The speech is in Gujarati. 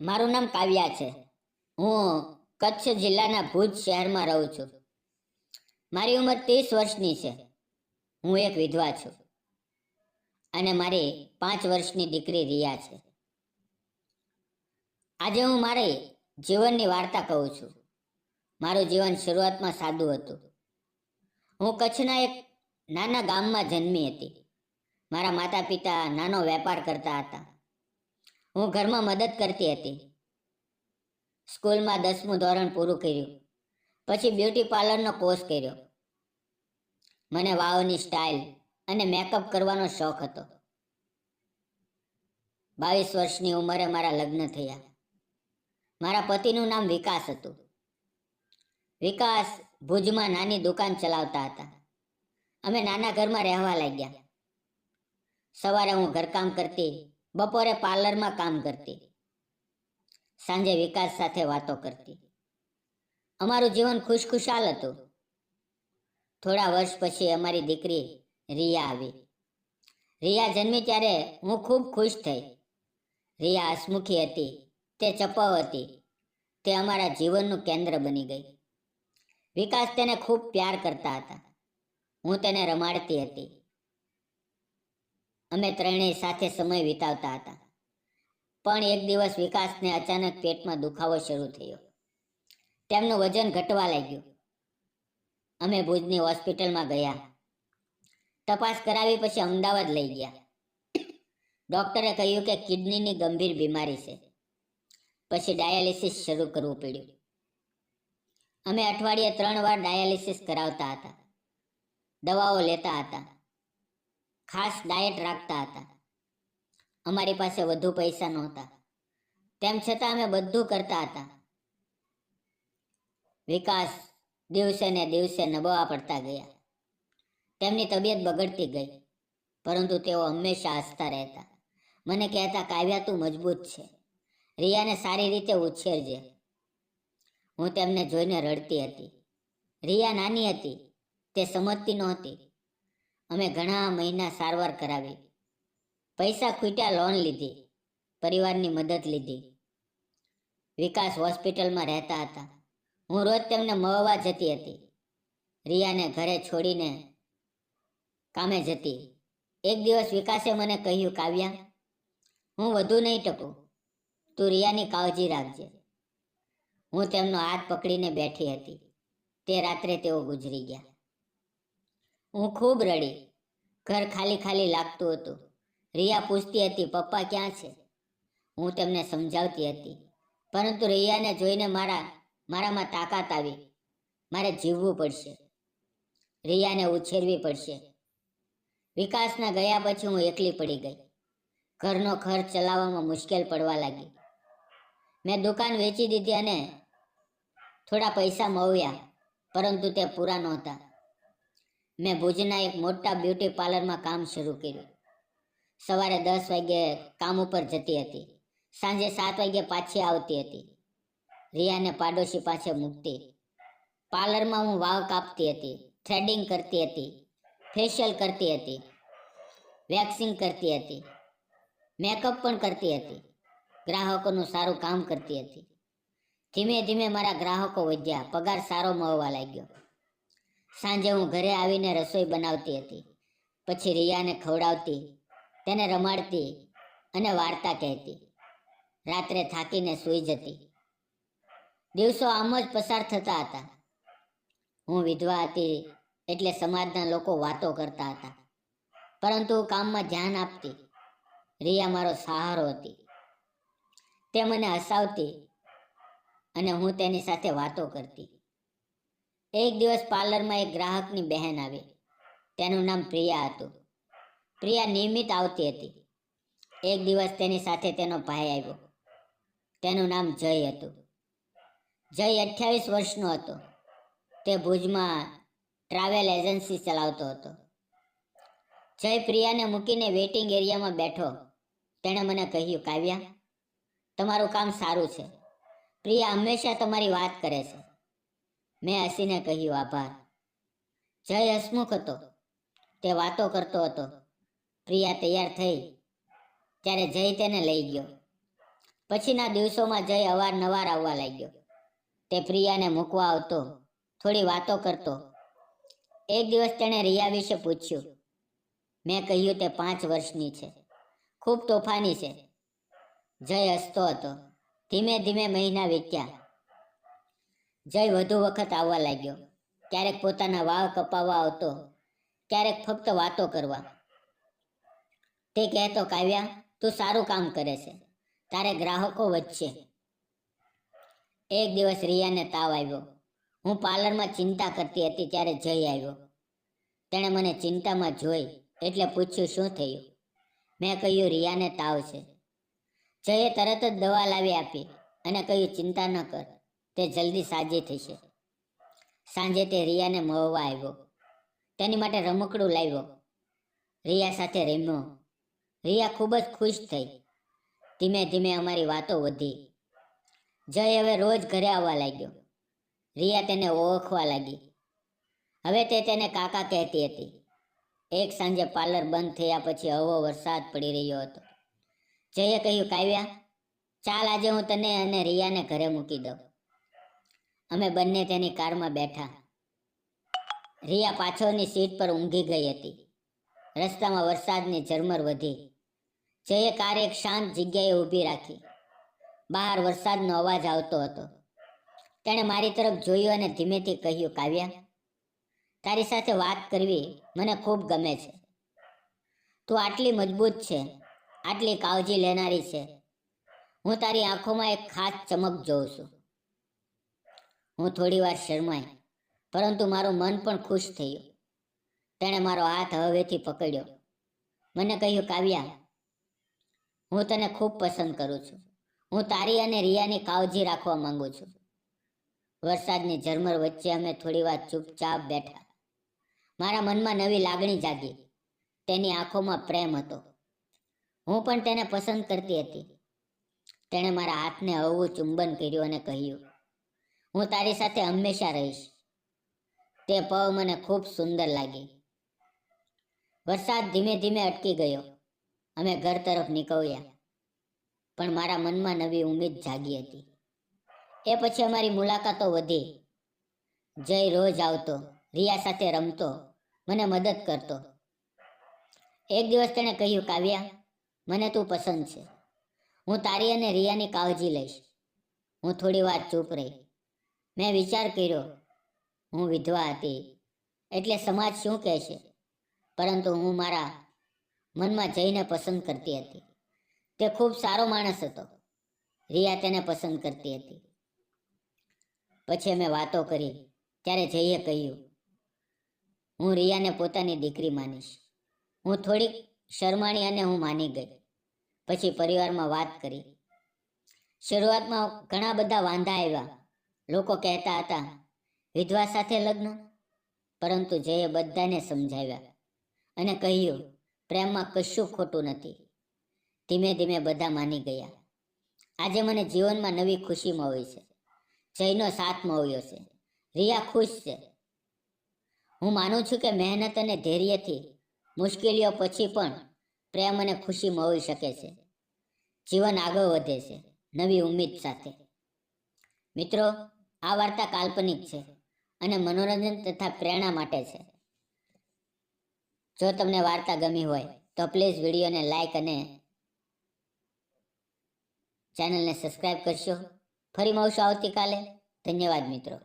મારું નામ કાવ્યા છે. હું કચ્છ જિલ્લાના ભુજ શહેરમાં રહું છું. મારી ઉંમર 30 વર્ષની છે. હું એક વિધવા છું અને મારી 5 વર્ષની દીકરી રિયા છે. આજે હું મારી જીવનની વાર્તા કહું છું. મારું જીવન શરૂઆતમાં સાદું હતું. હું કચ્છના એક નાના ગામમાં જન્મી હતી. મારા માતા પિતા નાનો વેપાર કરતા હતા. હું ઘરમાં મદદ કરતી હતી. સ્કૂલમાં 10મું ધોરણ પૂરું કર્યું, પછી બ્યુટી પાર્લરનો કોર્સ કર્યો. મને વાવની સ્ટાઇલ અને મેકઅપ કરવાનો શોખ હતો. 22 વર્ષની ઉંમરે મારા લગ્ન થયા. મારા પતિનું નામ વિકાસ હતું. વિકાસ ભુજમાં નાની દુકાન ચલાવતા હતા. અમે નાના ઘરમાં રહેવા લાગ્યા. સવારે હું ઘરકામ કરતી, બપોરે પાર્લરમાં કામ કરતી, સાંજે વિકાસ સાથે વાતો કરતી. અમારું જીવન ખુશખુશાલ હતું. થોડા વર્ષ પછી અમારી દીકરી રિયા આવી. રિયા જન્મી ત્યારે હું ખૂબ ખુશ થઈ. રિયા હસમુખી હતી, તે ચપળ હતી, તે અમારા જીવનનું કેન્દ્ર બની ગઈ. વિકાસ તેને ખૂબ પ્યાર કરતા હતા. હું તેને રમાડતી હતી. અમે ત્રણેય સાથે સમય વિતાવતા હતા. પણ એક દિવસ વિકાસને અચાનક પેટમાં દુખાવો શરૂ થયો. તેમનું વજન ઘટવા લાગ્યું. અમે ભુજની હોસ્પિટલમાં ગયા. તપાસ કરાવી પછી અમદાવાદ લઈ ગયા. ડોક્ટરે કહ્યું કે કિડનીની ગંભીર બીમારી છે. પછી ડાયાલિસિસ શરૂ કરવું પડ્યું. અમે અઠવાડિયે 3 વાર ડાયાલિસિસ કરાવતા હતા. દવાઓ લેતા હતા. ખાસ ડાયટ રાખતા હતા. અમારી પાસે વધુ પૈસા નહોતા, તેમ છતાં અમે બધું કરતા હતા. વિકાસ દિવસે ને દિવસે નબળા પડતા ગયા. તેમની તબિયત બગડતી ગઈ, પરંતુ તેઓ હંમેશા હસતા રહેતા. મને કહેતા, કાવ્યા, તું મજબૂત છે, રિયાને સારી રીતે ઉછેરજે. હું તેમને જોઈને રડતી હતી. રિયા નાની હતી, તે સમજતી નહોતી. અમે ઘણા મહિના સારવાર કરાવી. પૈસા ખૂટ્યા, લોન લીધી, પરિવારની મદદ લીધી. વિકાસ હોસ્પિટલમાં રહેતા હતા. હું રોજ તેમને મળવા જતી હતી. રિયાને ઘરે છોડીને કામે જતી. એક દિવસ વિકાસે મને કહ્યું, કાવ્યા, હું વધુ નહીં ટકું, તું રિયાની કાળજી રાખજે. હું તેમનો હાથ પકડીને બેઠી હતી. તે રાત્રે તેઓ ગુજરી ગયા. હું ખૂબ રડી. ઘર ખાલી ખાલી લાગતું હતું. રિયા પૂછતી હતી, પપ્પા ક્યાં છે? હું તેમને સમજાવતી હતી, પરંતુ રિયાને જોઈને મારામાં તાકાત આવી. મારે જીવવું પડશે, રિયાને ઉછેરવી પડશે. વિકાસના ગયા પછી હું એકલી પડી ગઈ. ઘરનો ખર્ચ ચલાવવામાં મુશ્કેલ પડવા લાગી. મેં દુકાન વેચી દીધી અને થોડા પૈસા મળ્યા, પરંતુ તે પૂરા નહોતા. મેં ભુજના એક મોટા બ્યુટી પાર્લરમાં કામ શરૂ કર્યું. સવારે 10 વાગ્યે કામ ઉપર જતી હતી, સાંજે 7 વાગ્યે પાછી આવતી હતી. રિયાને પાડોશી પાસે મૂકતી. પાર્લરમાં હું વાળ કાપતી હતી, થ્રેડિંગ કરતી હતી, ફેશિયલ કરતી હતી, વેક્સિંગ કરતી હતી, મેકઅપ પણ કરતી હતી. ગ્રાહકોનું સારું કામ કરતી હતી. ધીમે ધીમે મારા ગ્રાહકો વધ્યા, પગાર સારો મળવા લાગ્યો. સાંજે હું ઘરે આવીને રસોઈ બનાવતી હતી. પછી રિયાને ખવડાવતી, તેને રમાડતી અને વાર્તા કહેતી. રાત્રે થાકીને સૂઈ જતી. દિવસો આમ જ પસાર થતા હતા. હું વિધવા હતી એટલે સમાજના લોકો વાતો કરતા હતા, પરંતુ હું કામમાં ધ્યાન આપતી. રિયા મારો સહારો હતી. તે મને હસાવતી અને હું તેની સાથે વાતો કરતી. એક દિવસ પાર્લરમાં એક ગ્રાહકની બહેન આવી. તેનું નામ પ્રિયા હતું. પ્રિયા નિયમિત આવતી હતી. એક દિવસ તેની સાથે તેનો ભાઈ આવ્યો. તેનું નામ જય હતું. જય 28 વર્ષનો હતો. તે ભુજમાં ટ્રાવેલ એજન્સી ચલાવતો હતો. જય પ્રિયાને મૂકીને વેઇટિંગ એરિયામાં બેઠો. તેણે મને કહ્યું, કાવ્યા, તમારું કામ સારું છે. પ્રિયા હંમેશા તમારી વાત કરે છે. મેં હસીને કહ્યું, આભાર. જય હસમુખ હતો. તે વાતો કરતો હતો. પ્રિયા તૈયાર થઈ ત્યારે જય તેને લઈ ગયો. પછીના દિવસોમાં જય અવારનવાર આવવા લાગ્યો. તે પ્રિયાને મૂકવા આવતો, થોડી વાતો કરતો. એક દિવસ તેણે રિયા વિશે પૂછ્યું. મેં કહ્યું તે 5 વર્ષની છે, ખૂબ તોફાની છે. જય હસતો હતો. ધીમે ધીમે મહિના વીત્યા. જય વધુ વખત આવવા લાગ્યો. ક્યારેક પોતાના વાળ કપાવવા આવતો, ક્યારેક ફક્ત વાતો કરવા. તે કહેતો, કાવ્યા, તું સારું કામ કરે છે, તારે ગ્રાહકો વધશે. એક દિવસ રિયાને તાવ આવ્યો. હું પાર્લરમાં ચિંતા કરતી હતી ત્યારે જય આવ્યો. તેણે મને ચિંતામાં જોઈ એટલે પૂછ્યું, શું થયું? મેં કહ્યું, રિયાને તાવ છે. જયે તરત જ દવા લાવી આપી અને કહ્યું, ચિંતા ન કર, તે જલ્દી સાજી થશે. સાંજે તે રિયાને મળવા આવ્યો. તેની માટે રમકડું લાવ્યો. રિયા સાથે રમ્યો. રિયા ખૂબ જ ખુશ થઈ. ધીમે ધીમે અમારી વાતો વધી. જય હવે રોજ ઘરે આવવા લાગ્યો. રિયા તેને ઓળખવા લાગી. હવે તે તેને કાકા કહેતી હતી. એક સાંજે પાર્લર બંધ થયા પછી હળવો વરસાદ પડી રહ્યો હતો. જયે કહ્યું, કાવ્યા, ચાલ આજે હું તને અને રિયાને ઘરે મૂકી દઉં. અમે બંને તેની કારમાં બેઠા. રિયા પાછળની સીટ પર ઊંઘી ગઈ હતી. રસ્તામાં વરસાદની ઝરમર વધી. જયે કાર એક શાંત જગ્યાએ ઊભી રાખી. બહાર વરસાદનો અવાજ આવતો હતો. તેણે મારી તરફ જોયું અને ધીમેથી કહ્યું, કાવ્યા, તારી સાથે વાત કરવી મને ખૂબ ગમે છે. તું આટલી મજબૂત છે, આટલી કાળજી લેનારી છે. હું તારી આંખોમાં એક ખાસ ચમક જોઉં છું. હું થોડી વાર શરમાઈ, પરંતુ મારું મન પણ ખુશ થયું. તેણે મારો હાથ હવેથી પકડ્યો. મને કહ્યું, કાવ્યા, હું તને ખૂબ પસંદ કરું છું. હું તારી અને રિયાની કાળજી રાખવા માંગુ છું. વરસાદની ઝરમર વચ્ચે અમે થોડી વાર ચૂપચાપ બેઠા. મારા મનમાં નવી લાગણી જાગી. તેની આંખોમાં પ્રેમ હતો. હું પણ તેને પસંદ કરતી હતી. તેણે મારા હાથને હળવું ચુંબન કર્યું અને કહ્યું, હું તારી સાથે હંમેશા રહીશ. તે પળ મને ખૂબ સુંદર લાગી. વરસાદ ધીમે ધીમે અટકી ગયો. અમે ઘર તરફ નીકળ્યા. પણ મારા મનમાં નવી ઉમ્મીદ જાગી હતી. એ પછી અમારી મુલાકાતો વધી. જય રોજ આવતો, રિયા સાથે રમતો, મને મદદ કરતો. એક દિવસ તેણે કહ્યું, કાવ્યા, મને તું પસંદ છે. હું તારી અને રિયાની કાળજી લઈશ. હું થોડી વાર ચૂપ રહી. મેં વિચાર કર્યો, હું વિધવા હતી એટલે સમાજ શું કહેશે, પરંતુ હું મારા મનમાં જઈને પસંદ કરતી હતી. તે ખૂબ સારો માણસ હતો. રિયા તેને પસંદ કરતી હતી. પછી અમે વાતો કરી ત્યારે જઈએ કહ્યું, હું રિયાને પોતાની દીકરી માનીશ. હું થોડીક શરમાણી અને હું માની ગઈ. પછી પરિવારમાં વાત કરી. શરૂઆતમાં ઘણા બધા વાંધા આવ્યા. લોકો કહેતા હતા, વિધવા સાથે લગ્ન. પરંતુ જયે બધાને સમજાવ્યા અને કહ્યું, પ્રેમમાં કશું ખોટું નથી. ધીમે ધીમે બધા માની ગયા. આજે મને જીવનમાં નવી ખુશી મળી છે. જયનો સાથ મળ્યો છે. રિયા ખુશ છે. હું માનું છું કે મહેનત અને ધૈર્યથી મુશ્કેલીઓ પછી પણ પ્રેમ અને ખુશી મળી શકે છે. જીવન આગળ વધે છે નવી ઉમ્મીદ સાથે. મિત્રો, આ વાર્તા કાલ્પનિક છે અને મનોરંજન તથા પ્રેરણા માટે છે. જો તમને વાર્તા ગમી હોય તો પ્લીઝ વિડીયોને લાઈક અને ચેનલને સબસ્ક્રાઈબ કરશો. ફરી મળશું આવતીકાલે. ધન્યવાદ મિત્રો.